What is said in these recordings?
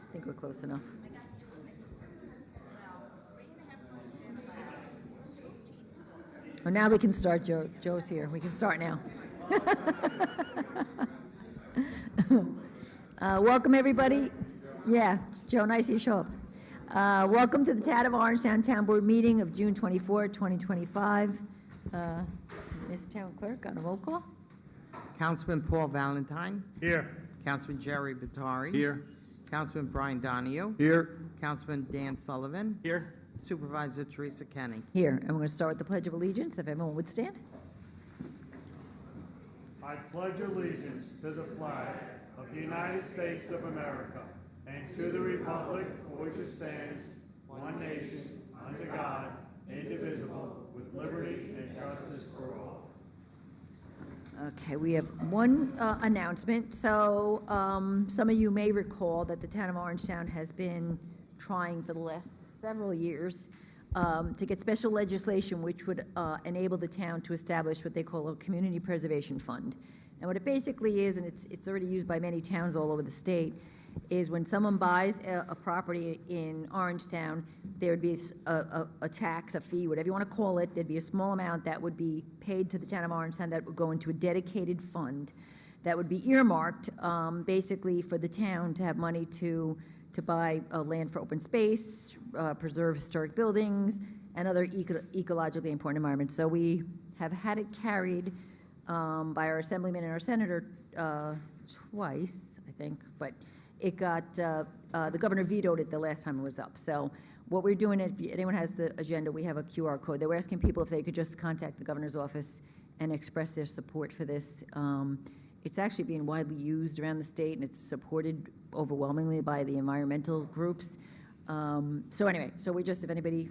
I think we're close enough. Oh, now we can start, Joe. Joe's here. We can start now. Welcome, everybody. Yeah, Joe, nice you show up. Welcome to the Town of Orangetown Town Board meeting of June 24, 2025. Ms. Town Clerk, on a roll call. Councilman Paul Valentine. Here. Councilman Jerry Batari. Here. Councilman Brian Donahue. Here. Councilman Dan Sullivan. Here. Supervisor Teresa Kenny. Here, and we're going to start with the Pledge of Allegiance, if everyone would stand. I pledge allegiance to the flag of the United States of America and to the republic for which it stands, one nation, under God, indivisible, with liberty and justice for all. Okay, we have one announcement. So some of you may recall that the Town of Orangetown has been trying for the last several years to get special legislation which would enable the town to establish what they call a community preservation fund. And what it basically is, and it's already used by many towns all over the state, is when someone buys a property in Orangetown, there would be a tax, a fee, whatever you want to call it. There'd be a small amount that would be paid to the town of Orangetown that would go into a dedicated fund that would be earmarked, basically for the town to have money to buy land for open space, preserve historic buildings, and other ecologically important environments. So we have had it carried by our assemblyman and our senator twice, I think, but it got, the governor vetoed it the last time it was up. So what we're doing, if anyone has the agenda, we have a QR code. They were asking people if they could just contact the governor's office and express their support for this. It's actually being widely used around the state, and it's supported overwhelmingly by the environmental groups. So anyway, so we just, if anybody,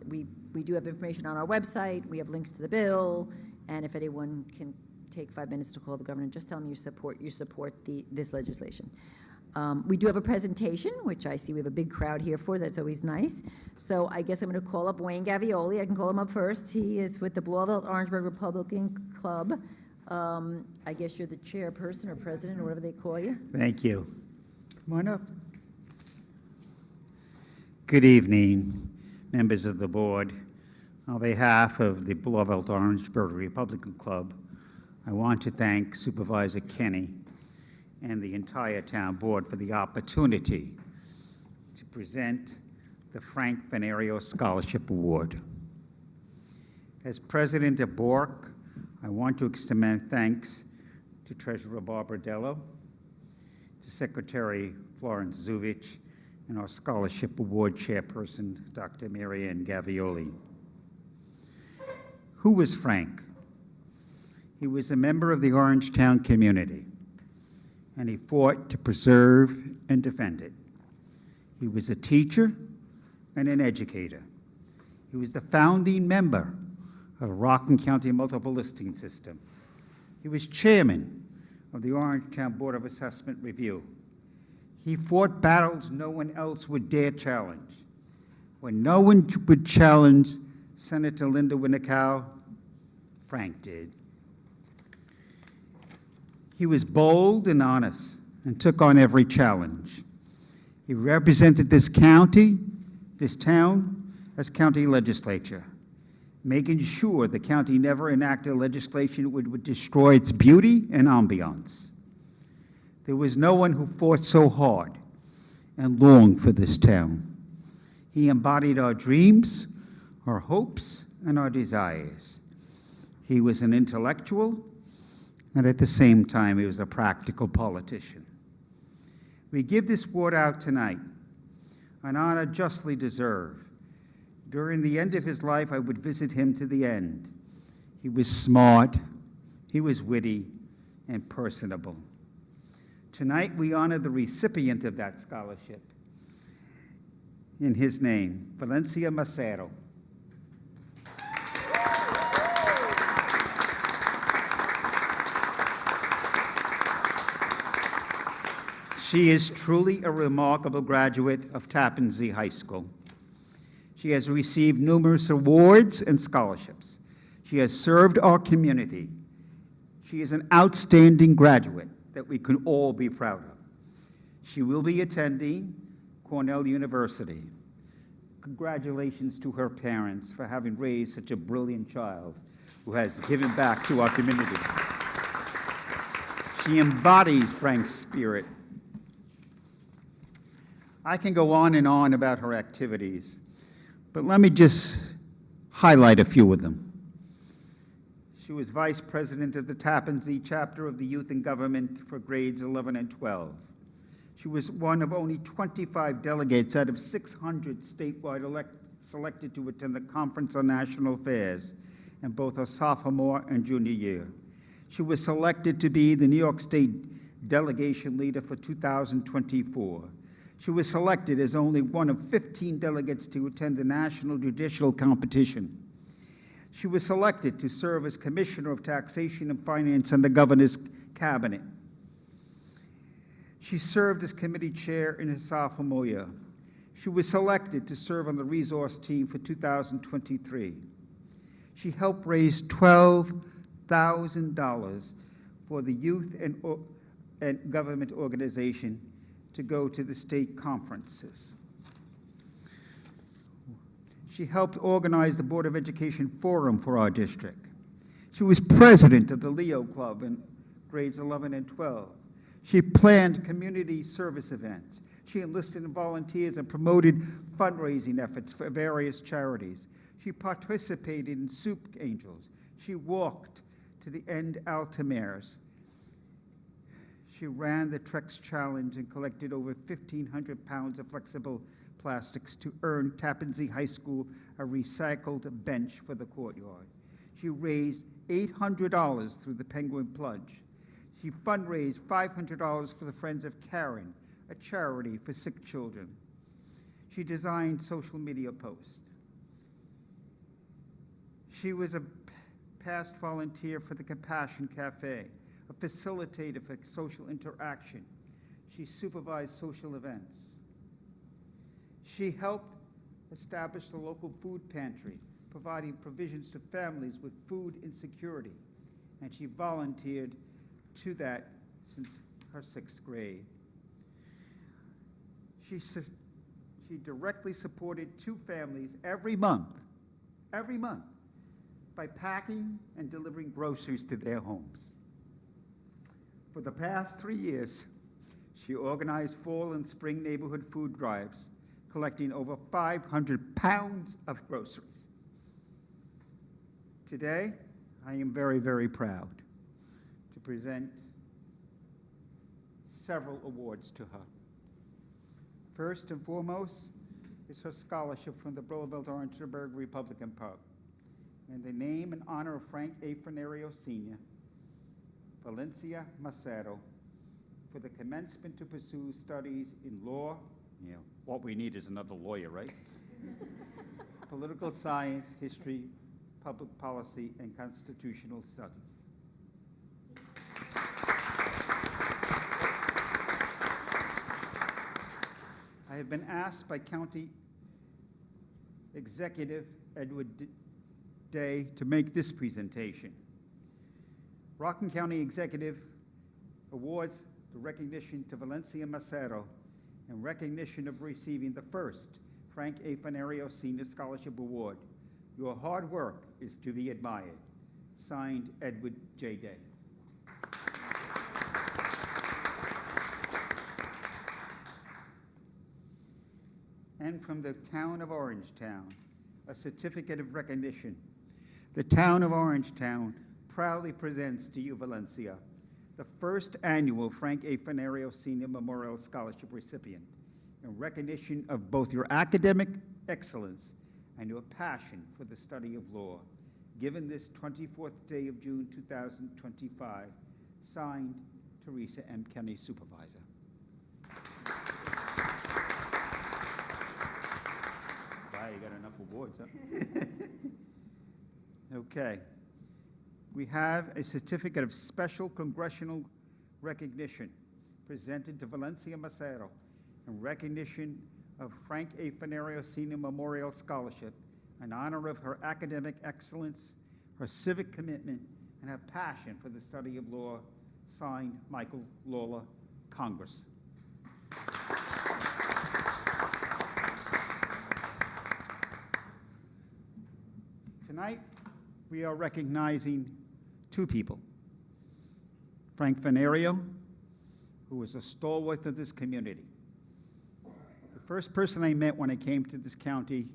we do have information on our website, we have links to the bill, and if anyone can take 5 minutes to call the governor, just tell them you support this legislation. We do have a presentation, which I see we have a big crowd here for. That's always nice. So I guess I'm going to call up Wayne Gavioli. I can call him up first. He is with the Blauvelt-Orangeburg Republican Club. I guess you're the chairperson or president or whatever they call you. Thank you. Come on up. Good evening, members of the board. On behalf of the Blauvelt-Orangeburg Republican Club, I want to thank Supervisor Kenny and the entire town board for the opportunity to present the Frank Venerio Scholarship Award. As president of BORC, I want to extend thanks to Treasurer Barbara Dello, to Secretary Florence Zuvich, and our Scholarship Award Chairperson, Dr. Mary Ann Gavioli. Who was Frank? He was a member of the Orangetown community, and he fought to preserve and defend it. He was a teacher and an educator. He was the founding member of the Rockland County Multiple Listing System. He was chairman of the Orangetown Board of Assessment Review. He fought battles no one else would dare challenge. When no one would challenge Senator Linda Winnecow, Frank did. He was bold and honest and took on every challenge. He represented this county, this town, as county legislature, making sure the county never enacted legislation that would destroy its beauty and ambiance. There was no one who fought so hard and longed for this town. He embodied our dreams, our hopes, and our desires. He was an intellectual, and at the same time, he was a practical politician. We give this award out tonight, an honor justly deserved. During the end of his life, I would visit him to the end. He was smart, he was witty, and personable. Tonight, we honor the recipient of that scholarship in his name, Valencia Macero. She is truly a remarkable graduate of Tappan Zee High School. She has received numerous awards and scholarships. She has served our community. She is an outstanding graduate that we can all be proud of. She will be attending Cornell University. Congratulations to her parents for having raised such a brilliant child who has given back to our community. She embodies Frank's spirit. I can go on and on about her activities, but let me just highlight a few of them. She was vice president of the Tappan Zee chapter of the Youth in Government for grades 11 and 12. She was one of only 25 delegates out of 600 statewide selected to attend the Conference on National Affairs in both her sophomore and junior year. She was selected to be the New York State delegation leader for 2024. She was selected as only one of 15 delegates to attend the National Judicial Competition. She was selected to serve as Commissioner of Taxation and Finance in the Governor's Cabinet. She served as committee chair in her sophomore year. She was selected to serve on the resource team for 2023. She helped raise $12,000 for the youth and government organization to go to the state conferences. She helped organize the Board of Education Forum for our district. She was president of the Leo Club in grades 11 and 12. She planned community service events. She enlisted volunteers and promoted fundraising efforts for various charities. She participated in Soup Angels. She walked to the End Altamares. She ran the Trex Challenge and collected over 1,500 pounds of flexible plastics to earn Tappan Zee High School a recycled bench for the courtyard. She raised $800 through the Penguin Plunge. She fundraised $500 for the Friends of Karen, a charity for sick children. She designed social media posts. She was a past volunteer for the Compassion Cafe, a facilitator for social interaction. She supervised social events. She helped establish the local food pantry, providing provisions to families with food insecurity, and she volunteered to that since her 6th grade. She directly supported 2 families every month, by packing and delivering groceries to their homes. For the past 3 years, she organized fall and spring neighborhood food drives, collecting over 500 pounds of groceries. Today, I am very, very proud to present several awards to her. First and foremost is her scholarship from the Roosevelt-Orangeburg Republican Park in the name and honor of Frank A. Fernario Sr., Valencia Macedo, for the commencement to pursue studies in law. Yeah, what we need is another lawyer, right? Political science, history, public policy, and constitutional studies. I have been asked by County Executive Edward Day to make this presentation. Rockland County Executive awards the recognition to Valencia Macedo in recognition of receiving the first Frank A. Fernario Senior Scholarship Award. Your hard work is to be admired. Signed, Edward J. Day. And from the town of Orangetown, a certificate of recognition. The town of Orangetown proudly presents to you, Valencia, the first annual Frank A. Fernario Senior Memorial Scholarship recipient in recognition of both your academic excellence and your passion for the study of law, given this 24th day of June 2025, signed, Teresa M. County Supervisor. Wow, you got enough awards, huh? Okay. We have a certificate of special congressional recognition presented to Valencia Macedo in recognition of Frank A. Fernario Senior Memorial Scholarship in honor of her academic excellence, her civic commitment, and her passion for the study of law, signed Michael Lawler, Congress. Tonight, we are recognizing 2 people. Frank Fernario, who was a stalwart of this community. The first person I met when I came to this county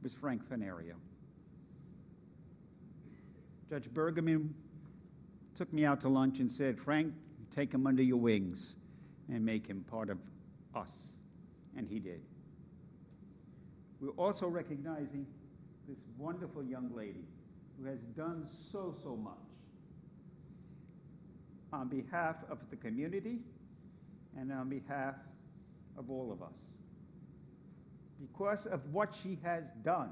was Frank Fernario. Judge Bergerman took me out to lunch and said, Frank, take him under your wings and make him part of us. And he did. We're also recognizing this wonderful young lady who has done so much on behalf of the community and on behalf of all of us. Because of what she has done,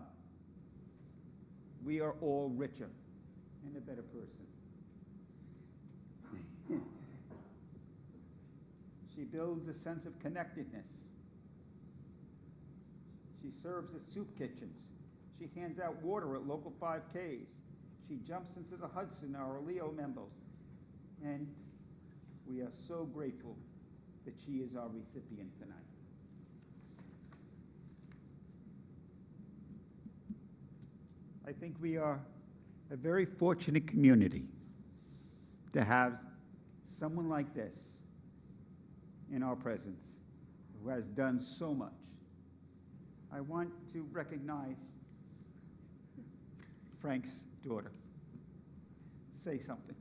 we are all richer and a better person. She builds a sense of connectedness. She serves at soup kitchens. She hands out water at local 5Ks. She jumps into the Hudson, our Leo members. And we are so grateful that she is our recipient tonight. I think we are a very fortunate community to have someone like this in our presence who has done so much. I want to recognize Frank's daughter. Say something.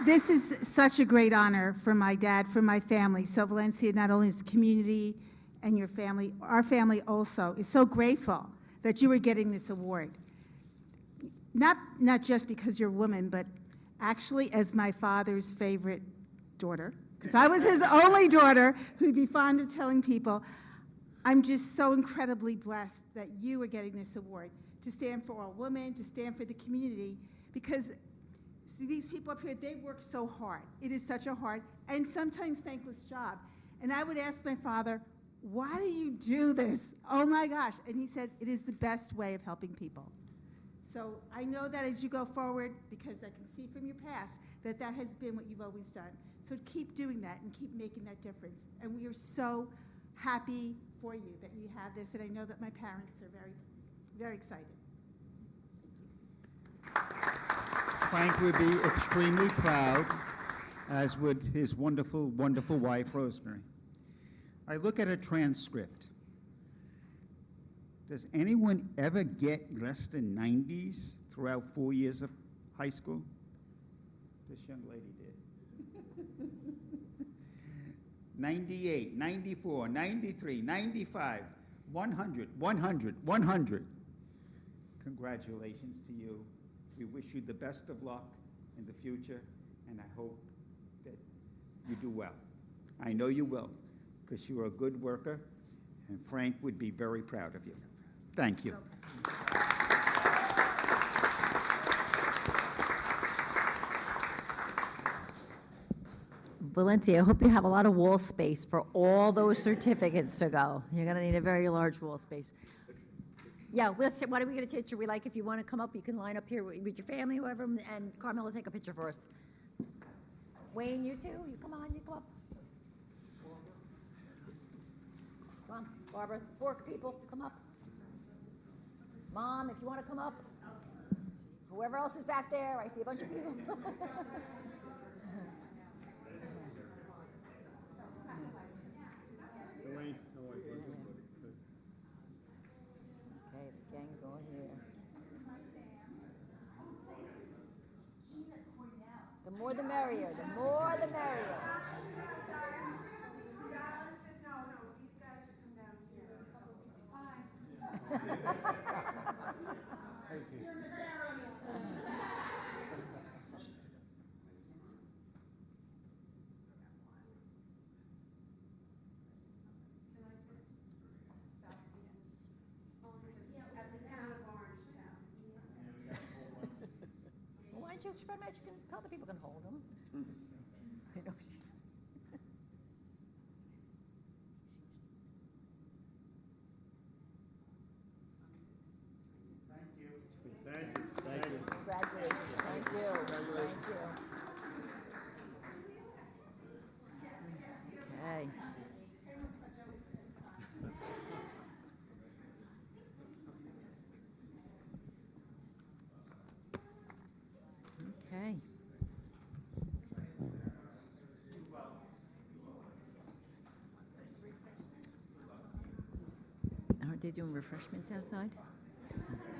This is such a great honor for my dad, for my family. So Valencia, not only is the community and your family, our family also is so grateful that you were getting this award. Not just because you're a woman, but actually as my father's favorite daughter, because I was his only daughter who'd be fond of telling people, I'm just so incredibly blessed that you are getting this award, to stand for all women, to stand for the community, because see, these people up here, they work so hard. It is such a hard and sometimes thankless job. And I would ask my father, why do you do this? Oh my gosh. And he said, it is the best way of helping people. So I know that as you go forward, because I can see from your past that that has been what you've always done. So keep doing that and keep making that difference. And we are so happy for you that you have this. And I know that my parents are very, very excited. Frank would be extremely proud, as would his wonderful, wonderful wife, Rosemary. I look at a transcript. Does anyone ever get less than 90s throughout 4 years of high school? This young lady did. 98, 94, 93, 95, 100, 100, 100. Congratulations to you. We wish you the best of luck in the future, and I hope that you do well. I know you will, because you are a good worker, and Frank would be very proud of you. Thank you. Valencia, I hope you have a lot of wall space for all those certificates to go. You're going to need a very large wall space. Yeah, why don't we get a picture? We like, if you want to come up, you can line up here with your family, whoever, and Carmela, take a picture for us. Wayne, you too? You come on, you come up. Come on, Barbara, 4 people, come up. Mom, if you want to come up. Whoever else is back there, I see a bunch of people. Okay, the gang's all here. The more the merrier, the more the merrier. At the town of Orangetown. Well, why don't you spread them out? You can, other people can hold them. I know she's. Thank you. Congratulations. Thank you. Thank you. Okay. Okay. Aren't they doing refreshments outside?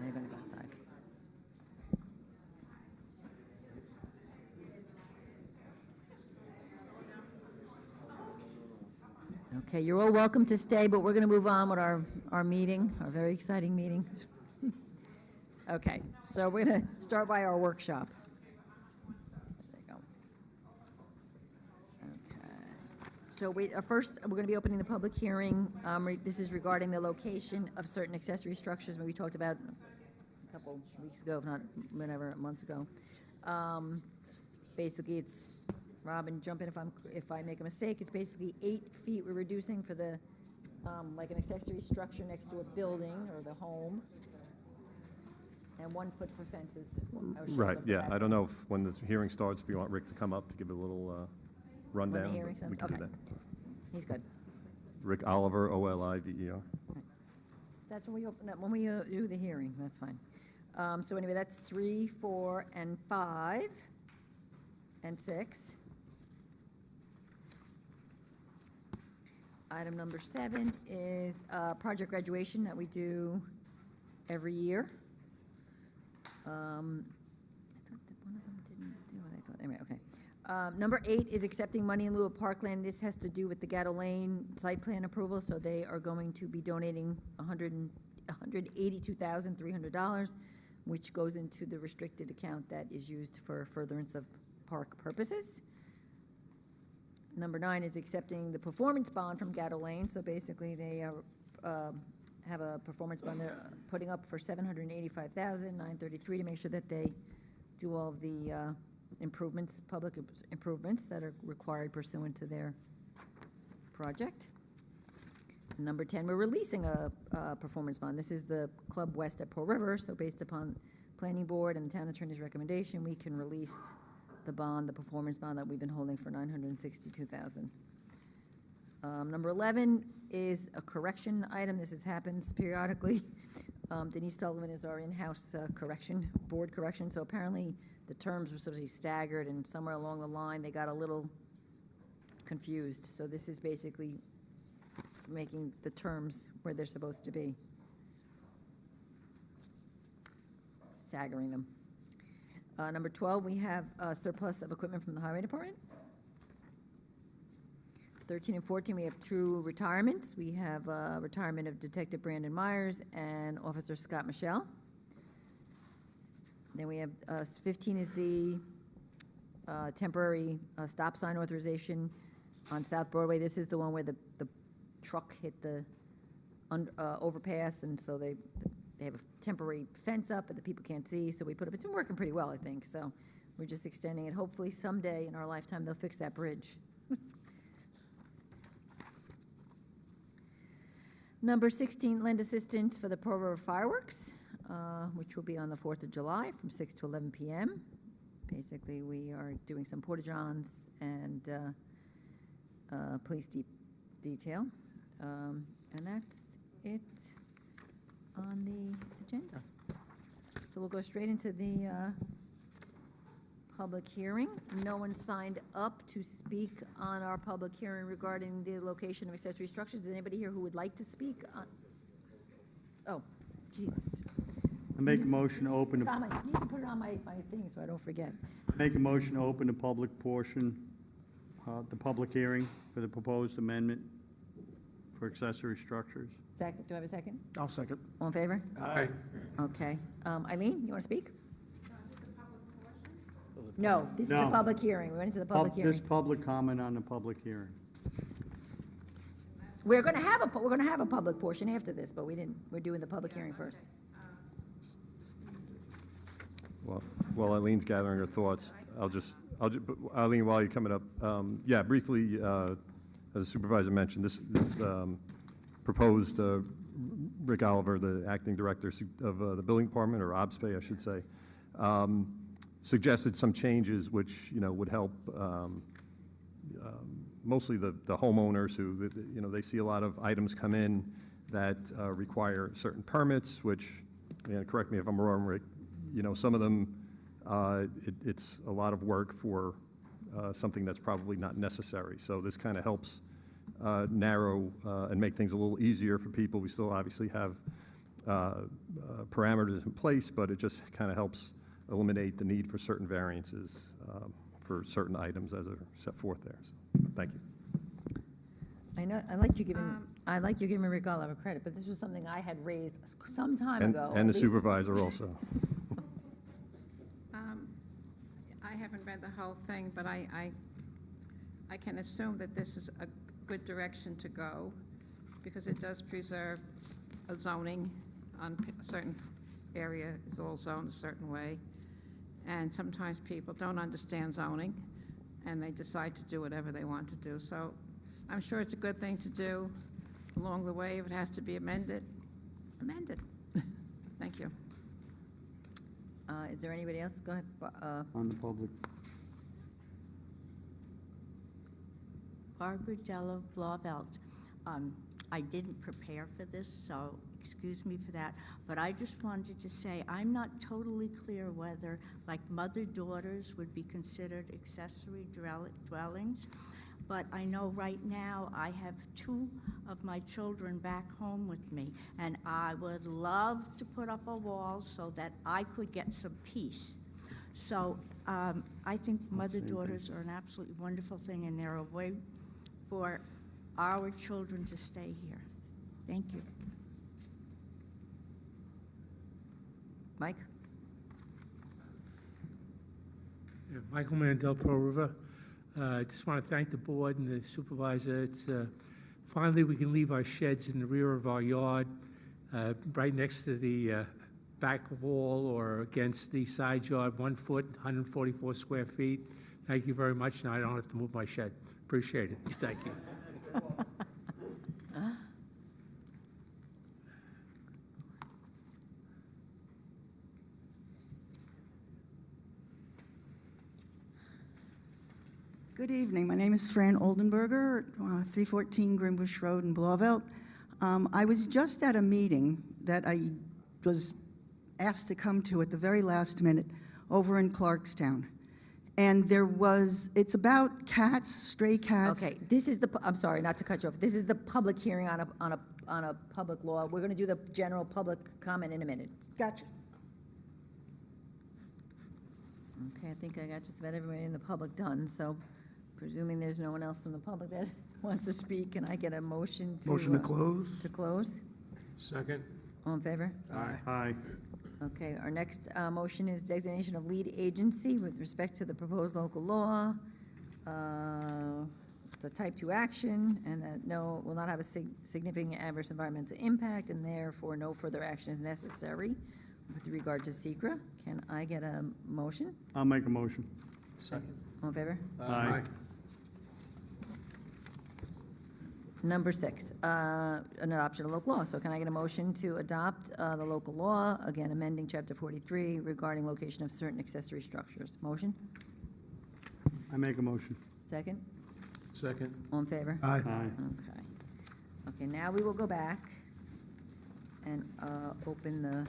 They're going to go outside. Okay, you're all welcome to stay, but we're going to move on with our meeting, our very exciting meeting. Okay, so we're going to start by our workshop. There you go. Okay. So first, we're going to be opening the public hearing. This is regarding the location of certain accessory structures that we talked about a couple weeks ago, if not whatever, months ago. Basically, it's, Robin, jump in if I make a mistake. It's basically 8 feet we're reducing for the, like an accessory structure next to a building or the home. And 1 foot for fences. Right, yeah. I don't know if, when this hearing starts, if you want Rick to come up to give a little rundown. hearing but we starts? can do Okay. that. He's good. Rick Oliver, Oliver. That's when we open up, when we do the hearing, that's fine. So anyway, that's 3, 4, and 5, and 6. Item number 7 is project graduation that we do every year. I thought that one of them didn't do it, I thought, anyway, okay. Number 8 is accepting money in lieu of parkland. This has to do with the Gatto Lane site plan approval, so they are going to be donating $182,300, which goes into the restricted account that is used for furtherance of park purposes. Number 9 is accepting the performance bond from Gatto Lane, so basically they have a performance bond they're putting up for $785,933 to make sure that they do all of the improvements, public improvements that are required pursuant to their project. Number 10, we're releasing a performance bond. This is the Club West at Pearl River, so based upon Planning Board and the Town Attorney's recommendation, we can release the bond, the performance bond that we've been holding for $962,000. Number 11 is a correction item. This happens periodically. Denise Sullivan is our in-house board correction, so apparently the terms were supposed to be staggered, and somewhere along the line, they got a little confused. So this is basically making the terms where they're supposed to be, staggering them. Number 12, we have a surplus of equipment from the Highway Department. 13 and 14, we have 2 retirements. We have retirement of Detective Brandon Myers and Officer Scott Michelle. Then we have 15 is the temporary stop sign authorization on South Broadway. This is the one where the truck hit the overpass, and so they have a temporary fence up, but the people can't see, so we put up, it's been working pretty well, I think, so we're just extending it. Hopefully someday in our lifetime, they'll fix that bridge. Number 16, lend assistance for the Pearl River fireworks, which will be on the 4th of July from 6 to 11 p.m. Basically, we are doing some porta-johns and police detail. And that's it on the agenda. So we'll go straight into the public hearing. No one signed up to speak on our public hearing regarding the location of accessory structures. Is anybody here who would like to speak on? Oh, Jesus. I make a motion to open, Tom, I need to put it on my thing so I don't forget. make a motion to open the public portion, the public hearing for the proposed amendment for accessory structures. Second, do I have a second? I'll second. All in favor? Aye. Okay. Eileen, you want to speak? No, this is the No. public hearing. We went into the public This hearing. public comment on the public hearing. We're going to have a public portion after this, but we're doing the public hearing first. Well, while Eileen's gathering her thoughts, Eileen, while you're coming up, yeah, briefly, as the supervisor mentioned, this proposed Rick Oliver, the acting director of the building department, or OBSPA, I should say, suggested some changes which, would help mostly the homeowners who, they see a lot of items come in that require certain permits, which, correct me if I'm wrong, Rick, some of them, it's a lot of work for something that's probably not necessary. So this kind of helps narrow and make things a little easier for people. We still obviously have parameters in place, but it just kind of helps eliminate the need for certain variances for certain items as are set forth there. So, thank you. I know, I like you giving Rick Oliver credit, but this was something I had raised some time ago. And the at least- supervisor also. I haven't read the whole thing, but I can assume that this is a good direction to go, because it does preserve a zoning on a certain area, is all zoned a certain way. And sometimes people don't understand zoning, and they decide to do whatever they want to do. So I'm sure it's a good thing to do. Along the way, if it has to be amended, amend it. Thank you. Is there anybody else? Go ahead. On the public. Barbara Della Blauvelt. I didn't prepare for this, so excuse me for that, but I just wanted to say, I'm not totally clear whether, like, mother-daughters would be considered accessory dwellings, but I know right now I have 2 of my children back home with me, and I would love to put up a wall so that I could get some peace. So I think mother-daughters are an absolutely wonderful thing, and they're a way for our children to stay here. Thank you. Mike? Yeah, Michael Mandel, Pearl River. I just want to thank the board and the supervisor. It's finally we can leave our sheds in the rear of our yard, right next to the back wall or against the side yard, 1 foot, 144 square feet. Thank you very much. Now I don't have to move my shed. Appreciate it. Thank you. Good evening. My name is Fran Oldenburger, 314 Greenbush Road in Blauvelt. I was just at a meeting that I was asked to come to at the very last minute over in Clarkstown. And it's about cats, stray cats. Okay, this is I'm sorry, not to cut you off. This is the public hearing on a public law. We're going to do the general public comment in a minute. Gotcha. Okay, I think I got just about everybody in the public done, so presuming there's no one else from the public that wants to speak, can I get a motion to... Motion to close? To close? Second. All in favor? Aye. Aye. Okay, our next motion is designation of lead agency with respect to the proposed local law. It's a type 2 action, and that will not have a significant adverse environmental impact, and therefore no further action is necessary with regard to secra. Can I get a motion? I'll make a motion. Second. All in favor? Aye. Number 6, an adoption of local law. So can I get a motion to adopt the local law, again amending Chapter 43 regarding location of certain accessory structures? Motion? I make a motion. Second? Second. All in favor? Aye. Aye. Okay. Okay, now we will go back and open the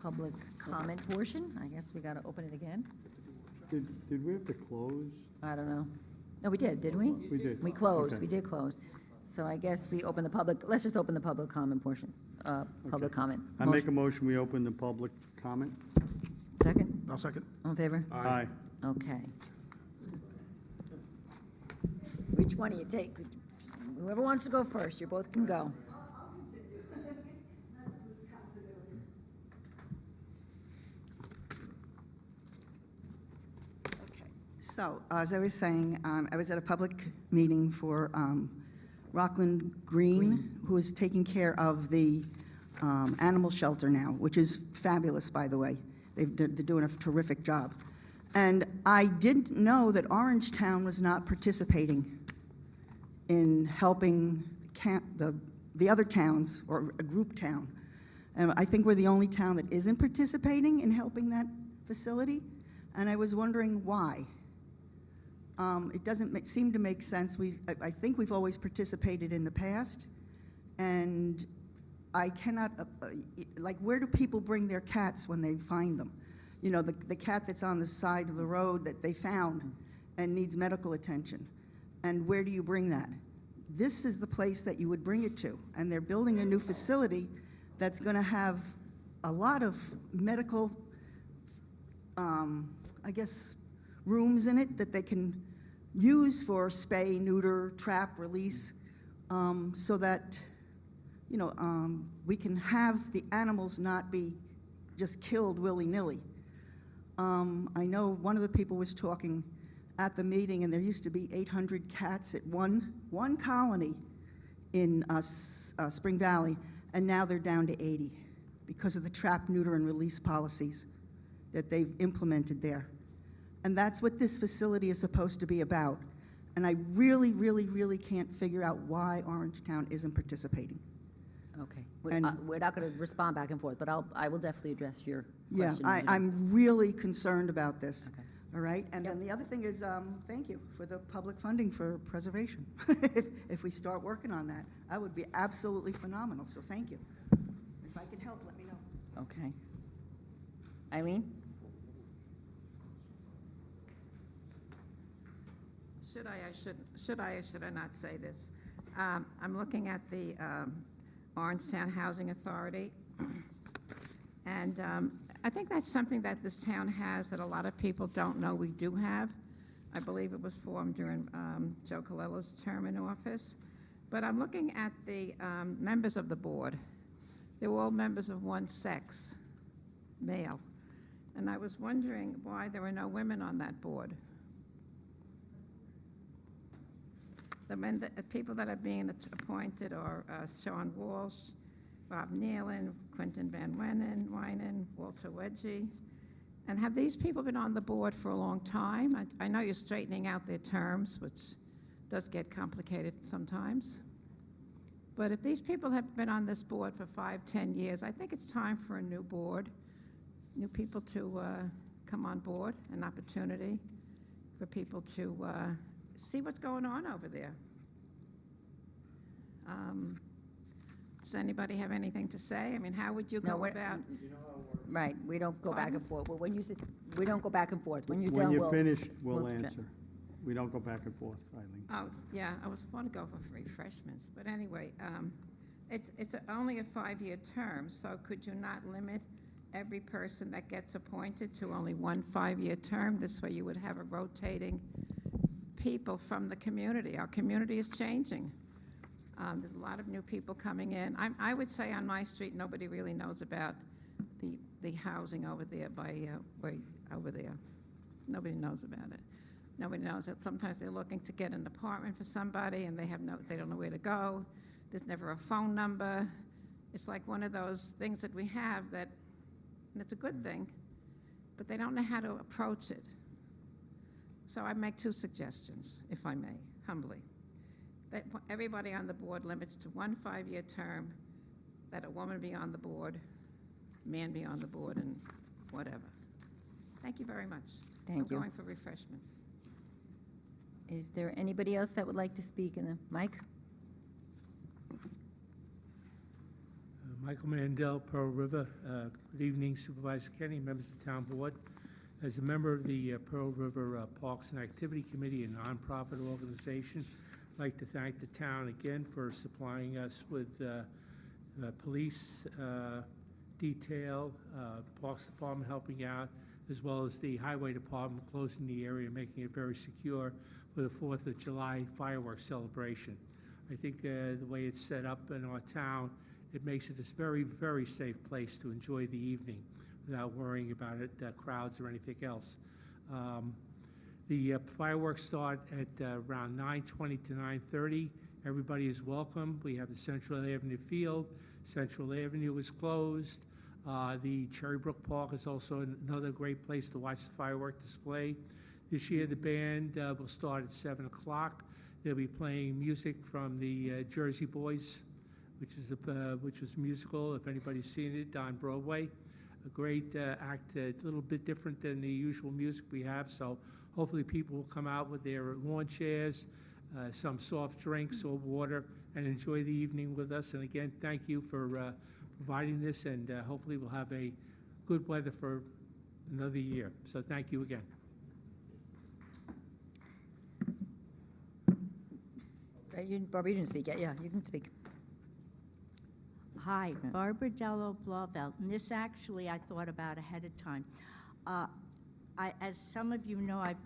public comment portion. I guess we got to open it again. Did we have to close? I don't know. No, we did, didn't we? We did. We closed, Okay. we did close. So I guess we open the public, let's just open the public comment portion, public comment. I make a motion, we open the public comment. Second? I'll second. All in favor? Aye. Okay. Which one do you take? Whoever wants to go first, you both can go. So, as I was saying, I was at a public meeting for Rockland Green, who is taking care of the animal shelter now, which is fabulous, by the way. They're doing a terrific job. And I didn't know that Orangetown was not participating in helping the other towns, or a group town. And I think we're the only town that isn't participating in helping that facility, and I was wondering why. It doesn't seem to make sense. I think we've always participated in the past, and I cannot, like, where do people bring their cats when they find them? You know, the cat that's on the side of the road that they found and needs medical attention. And where do you bring that? This is the place that you would bring it to, and they're building a new facility that's going to have a lot of medical, I guess, rooms in it that they can use for spay, neuter, trap, release, so that, you know, we can have the animals not be just killed willy-nilly. I know one of the people was talking at the meeting, and there used to be 800 cats at one colony in Spring Valley, and now they're down to 80 because of the trap, neuter, and release policies that they've implemented there. And that's what this facility is supposed to be about. And I really, really, really can't figure out why Orangetown isn't participating. Okay. And- We're not going to respond back and forth, but I will definitely address your Yeah, question. I'm really concerned about this. Okay. All right? And then Yep. the other thing is, thank you for the public funding for preservation. If we start working on that, that would be absolutely phenomenal, so thank you. If I can help, let me know. Okay. Eileen? Should I or should I not say this? I'm looking at the Orangetown Housing Authority, and I think that's something that this town has that a lot of people don't know we do have. I believe it was formed during Joe Colella's term in office. But I'm looking at the members of the board. They were all members of one sex, male. And I was wondering why there were no women on that board. The people that are being appointed are Sean Walsh, Bob Nealon, Quentin Van Wynen, Walter Wedgie. And have these people been on the board for a long time? I know you're straightening out their terms, which does get complicated sometimes. But if these people have been on this board for 5, 10 years, I think it's time for a new board, new people to come on board, an opportunity for people to see what's going on over there. Does anybody have anything to say? I mean, how would you No, go about? Right, we don't go back Pardon? and forth. Well, when you say, we don't go back and forth. When you're When done, you're finished, we'll we'll address- answer. We don't go back and forth, Eileen. Oh, yeah, I want to go for refreshments, but anyway, it's only a 5-year term, so could you not limit every person that gets appointed to only one 5-year term? This way you would have a rotating people from the community. Our community is changing. There's a lot of new people coming in. I would say on my street, nobody really knows about the housing over there over there. Nobody knows about it. Nobody knows that sometimes they're looking to get an apartment for somebody and they don't know where to go. There's never a phone number. It's like one of those things that we have that, and it's a good thing, but they don't know how to approach it. So I make 2 suggestions, if I may, humbly. That everybody on the board limits to one 5-year term, that a woman be on the board, man be on the board, and whatever. Thank you very much. Thank you. I'm going for refreshments. Is there anybody else that would like to speak in the mic? Michael Mandel, Pearl River. Good evening, Supervisor Kenny, members of the town board. As a member of the Pearl River Parks and Activity Committee, a nonprofit organization, I'd like to thank the town again for supplying us with police detail, Parks Department helping out, as well as the Highway Department closing the area, making it very secure for the 4th of July fireworks celebration. I think the way it's set up in our town, it makes it a very, very safe place to enjoy the evening without worrying about it, crowds or anything else. The fireworks start at around 9:20 to 9:30. Everybody is welcome. We have the Central Avenue field. Central Avenue is closed. The Cherrybrook Park is also another great place to watch the firework display. This year, the band will start at 7 o'clock. They'll be playing music from the Jersey Boys, which was a musical, if anybody's seen it, on Broadway. A great act, a little bit different than the usual music we have, so hopefully people will come out with their lawn chairs, some soft drinks or water, and enjoy the evening with us. And again, thank you for providing this, and hopefully we'll have a good weather for another year. So thank you again. Barbara, you didn't speak yet. Yeah, you can speak. Hi, Barbara Dello Blauvelt, and this actually I thought about ahead of time. As some of you know, I've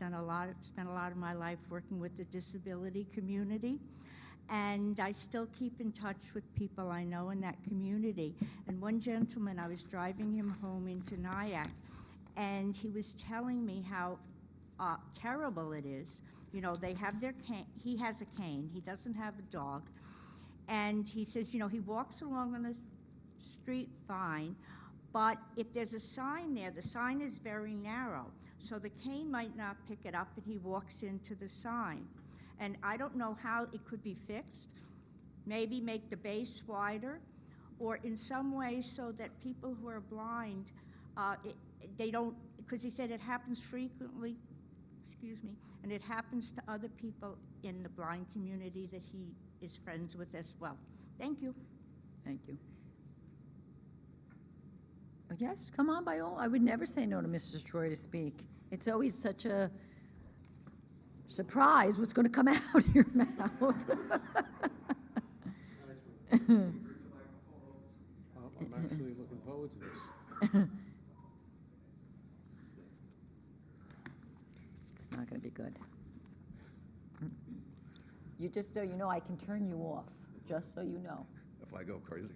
spent a lot of my life working with the disability community, and I still keep in touch with people I know in that community. And one gentleman, I was driving him home into Nyack, and he was telling me how terrible it is. You know, they have their cane. He has a cane. He doesn't have a dog. And he says, you know, he walks along on the street fine, but if there's a sign there, the sign is very narrow. So the cane might not pick it up, and he walks into the sign. And I don't know how it could be fixed. Maybe make the base wider, or in some way so that people who are blind, they don't, because he said it happens frequently, excuse me, and it happens to other people in the blind community that he is friends with as well. Thank you. Thank you. Yes, come on, by all, I would never say no to Mrs. Troy to speak. It's always such a surprise what's going to come out of your mouth. I'm actually looking forward to this. It's not going to be good. You just so you know, I can turn you off, just so you know. If I go crazy.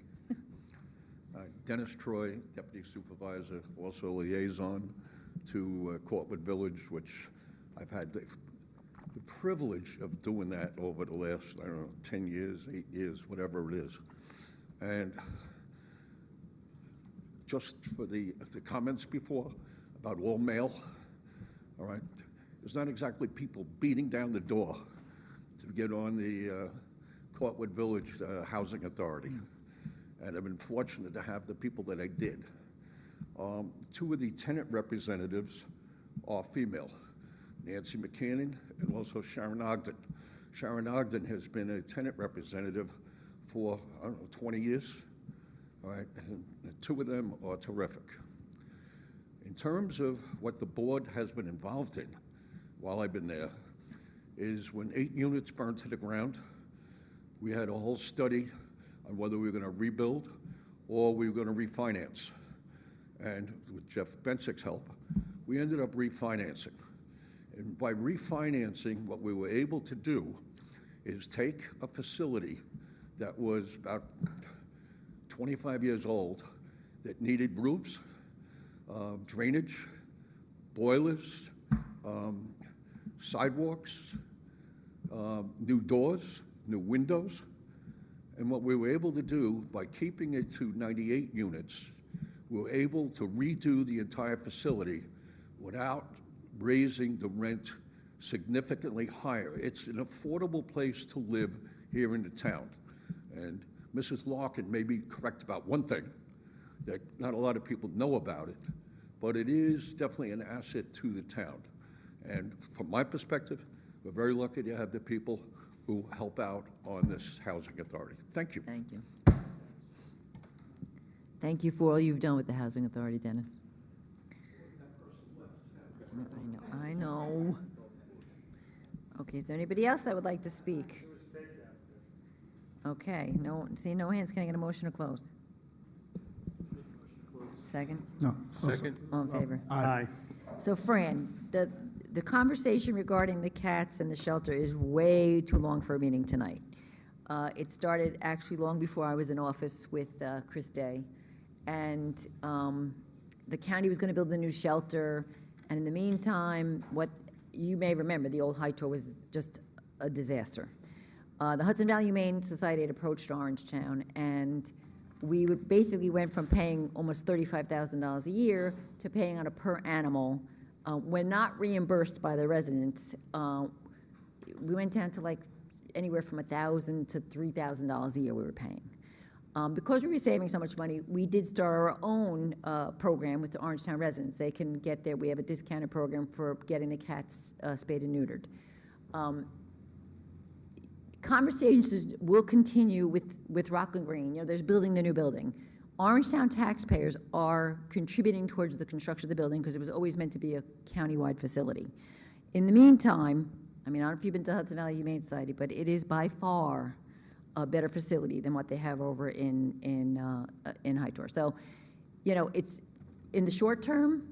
Dennis Troy, Deputy Supervisor, also liaison to Cortwood Village, which I've had the privilege of doing that over the last, I don't know, 10 years, 8 years, whatever it is. And just for the comments before about all mail, all right, it's not exactly people beating down the door to get on the Cortwood Village Housing Authority. And I've been fortunate to have the people that I did. Two of the tenant representatives are female, Nancy McCannon and also Sharon Ogden. Sharon Ogden has been a tenant representative for, I don't know, 20 years. All right, and the two of them are terrific. In terms of what the board has been involved in while I've been there, is when 8 units burned to the ground, we had a whole study on whether we were going to rebuild or we were going to refinance. And with Jeff Bensick's help, we ended up refinancing. And by refinancing, what we were able to do is take a facility that was about 25 years old that needed roofs, drainage, boilers, sidewalks, new doors, new windows. And what we were able to do by keeping it to 98 units, we were able to redo the entire facility without raising the rent significantly higher. It's an affordable place to live here in the town. And Mrs. Larkin may be correct about one thing, that not a lot of people know about it, but it is definitely an asset to the town. And from my perspective, we're very lucky to have the people who help out on this housing authority. Thank you. Thank you. Thank you for all you've done with the Housing Authority, Dennis. I know. Okay, is there anybody else that would like to speak? Okay, no, see no hands, can I get a motion to close? Second? No. Second. All in favor? Aye. So Fran, the conversation regarding the cats and the shelter is way too long for a meeting tonight. It started actually long before I was in office with Chris Day. And the county was going to build a new shelter. And in the meantime, what you may remember, the old High Tor was just a disaster. The Hudson Valley Humane Society had approached Orangetown, and we basically went from paying almost $35,000 a year to paying on a per animal. When not reimbursed by the residents, we went down to like anywhere from $1,000 to $3,000 a year we were paying. Because we were saving so much money, we did start our own program with the Orangetown residents. They can get there. We have a discounted program for getting the cats spayed and neutered. Conversations will continue with Rockland Green. You know, there's building the new building. Orangetown taxpayers are contributing towards the construction of the building because it was always meant to be a countywide facility. In the meantime, I mean, I don't know if you've been to Hudson Valley Humane Society, but it is by far a better facility than what they have over in High Tor. So, you know, it's in the short term.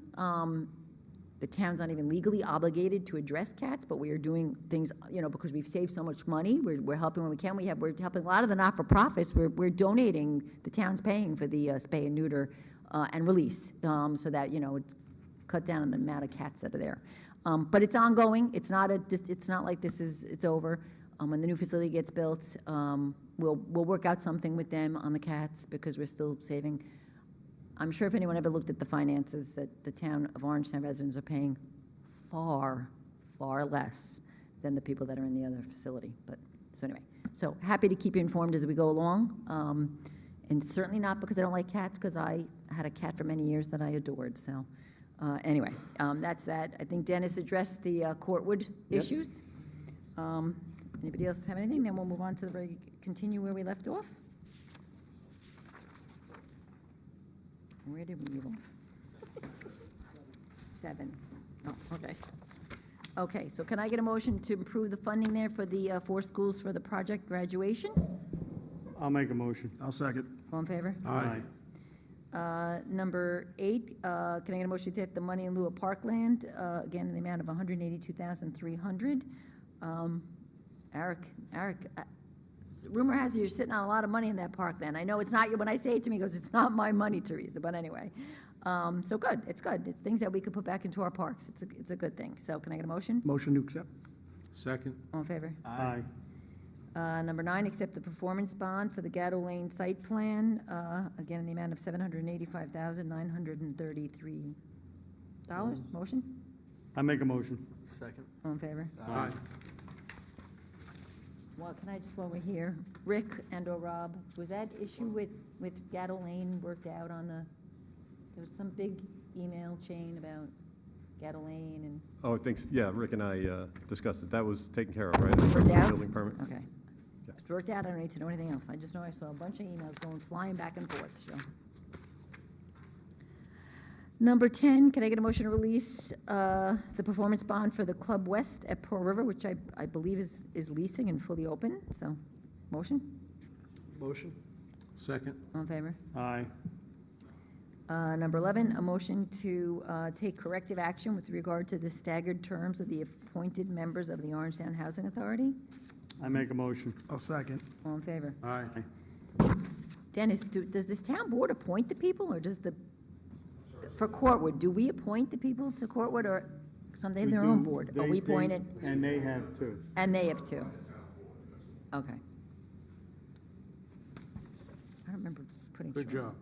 The town's not even legally obligated to address cats, but we are doing things, you know, because we've saved so much money. We're helping when we can. We're helping a lot of the not-for-profits. We're donating. The town's paying for the spay and neuter and release, so that, you know, it's cut down on the amount of cats that are there. But it's ongoing. It's not like it's over. When the new facility gets built, we'll work out something with them on the cats because we're still saving. I'm sure if anyone ever looked at the finances, that the town of Orangetown residents are paying far, far less than the people that are in the other facility. But so anyway, so happy to keep you informed as we go along. And certainly not because I don't like cats, because I had a cat for many years that I adored, so, anyway, that's that. I think Dennis addressed the Courtwood issues. Anybody else have anything? Then we'll move on to continue where we left off. Where did we leave off? 7. Oh, okay. Okay, so can I get a motion to improve the funding there for the 4 schools for the project graduation? I'll make a motion. I'll second. All in favor? Number 8, can I get a motion to take the money in lieu of Parkland, again, in the amount of $182,300? Eric, rumor has it you're sitting on a lot of money in that Parkland. I know it's not you, when I say it to me, he goes, it's not my money, Teresa, but anyway. So good, it's good. It's things that we could put back into our parks. It's a good thing. So can I get a motion? Motion to accept. Second. All in favor? Aye. Number 9, accept the performance bond for the Gatto Lane site plan, again, in the amount of $785,933. Motion? I make a motion. Second. All in favor? Aye. Well, can I just, while we're here, Rick and/or Rob, was that issue with Gatto Lane worked out on there was some big email chain about Gatto Lane and, Oh, I think, yeah, Rick and I discussed it. That was taken care of, right? worked out? Building permit? Okay. If it's worked out, I don't need to know anything else. I just know I saw a bunch of emails going flying back and forth, so. Number 10, can I get a motion to release the performance bond for the Club West at Pearl River, which I believe is leasing and fully open, so, motion? Motion. Second. All in favor? Aye. Number 11, a motion to take corrective action with regard to the staggered terms of the appointed members of the Orangetown Housing Authority. I make a motion. I'll second. All in favor? Aye. Dennis, does this town board appoint the people, or does for Courtwood, do we appoint the people to Courtwood, or some they have their own board? Are we appointed? And they have too. And they have too? Okay. I don't remember putting. Good job.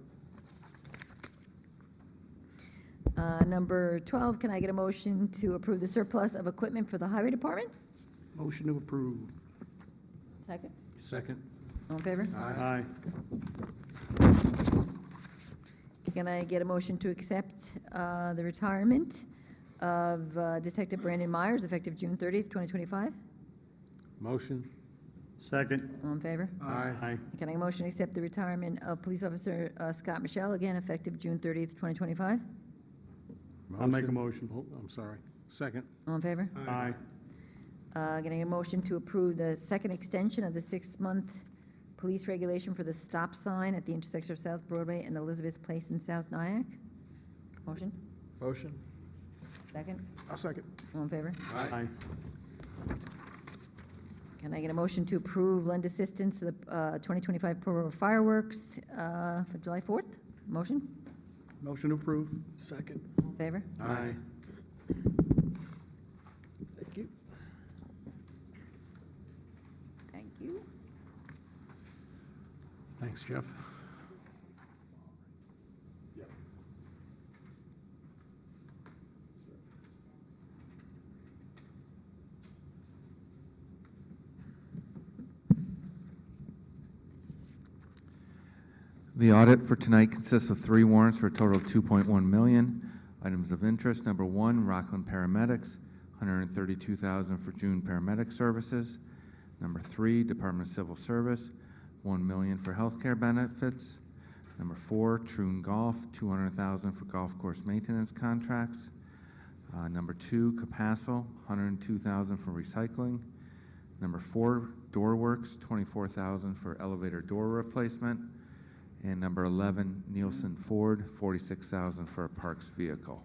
Number 12, can I get a motion to approve the surplus of equipment for the highway department? Motion to approve. Second. Second. All in favor? Aye. Can I get a motion to accept the retirement of Detective Brandon Myers effective June 30th, 2025? Motion. Second. All in favor? Aye. Aye. Can I get a motion to accept the retirement of Police Officer Scott Michelle, again effective June 30th, 2025? I'll make a motion. Oh, I'm sorry. Second. All in favor? Aye. Getting a motion to approve the second extension of the 6-month police regulation for the stop sign at the intersection of South Broadway and Elizabeth Place in South Nyack. Motion? Motion. Second? I'll second. All in favor? Aye. Can I get a motion to approve lend assistance to the 2025 Pearl River fireworks for July 4th? Motion? Motion to approve. Second. All in favor? Aye. Thank you. Thank you. Thanks, Jeff. The audit for tonight consists of 3 warrants for a total of $2.1 million. Items of interest, number 1, Rockland Paramedics, $132,000 for June paramedic services. Number 3, Department of Civil Service, $1 million for healthcare benefits. Number 4, Troon Golf, $200,000 for golf course maintenance contracts. Number 2, Capassel, $102,000 for recycling. Number 4, Doorworks, $24,000 for elevator door replacement. And number 11, Nielsen Ford, $46,000 for a parks vehicle.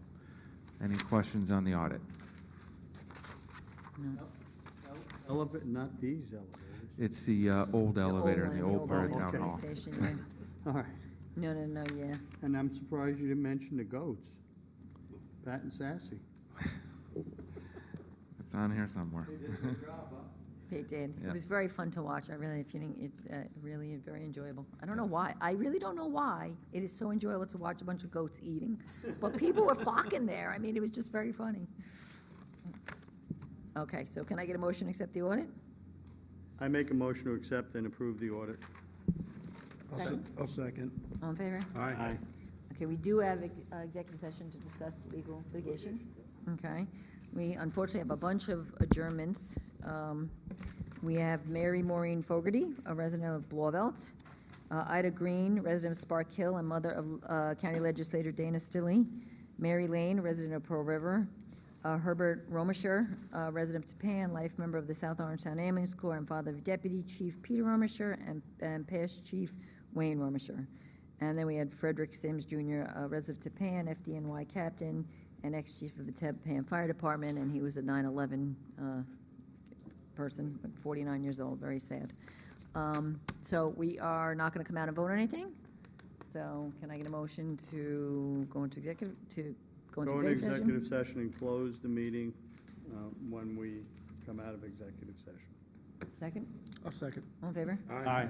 Any questions on the audit? Elevator, not these elevators. It's the old elevator in the old part of one, Town police Hall. station, yeah. All right. No, yeah. And I'm surprised you didn't mention the goats. Fat and sassy. It's on here somewhere. They did. Yeah. It was very fun to watch. I really, if you didn't, it's really very enjoyable. I don't know why. I really don't know why it is so enjoyable to watch a bunch of goats eating, but people were flocking there. I mean, it was just very funny. Okay, so can I get a motion to accept the audit? I make a motion to accept and approve the audit. I'll second. All in favor? Aye. Okay, we do have executive session to discuss legal litigation. Okay. We unfortunately have a bunch of adjournments. We have Mary Maureen Fogarty, a resident of Blauvelt, Ida Green, resident of Spark Hill and mother of County Legislator Dana Stilley, Mary Lane, resident of Pearl River, Herbert Romisher, resident of Tapan, life member of the South Orangetown Ambulance Corps, and father of Deputy Chief Peter Romisher and past Chief Wayne Romisher. And then we had Frederick Sims Jr., resident of Tapan, FDNY captain, and ex-chief of the Tapan Fire Department, and he was a 9/11 person, 49 years old, very sad. So we are not going to come out and vote on anything. So can I get a motion to go into executive, Go into executive session and close the meeting when we come out of executive session. Second? I'll second. All in favor? Aye.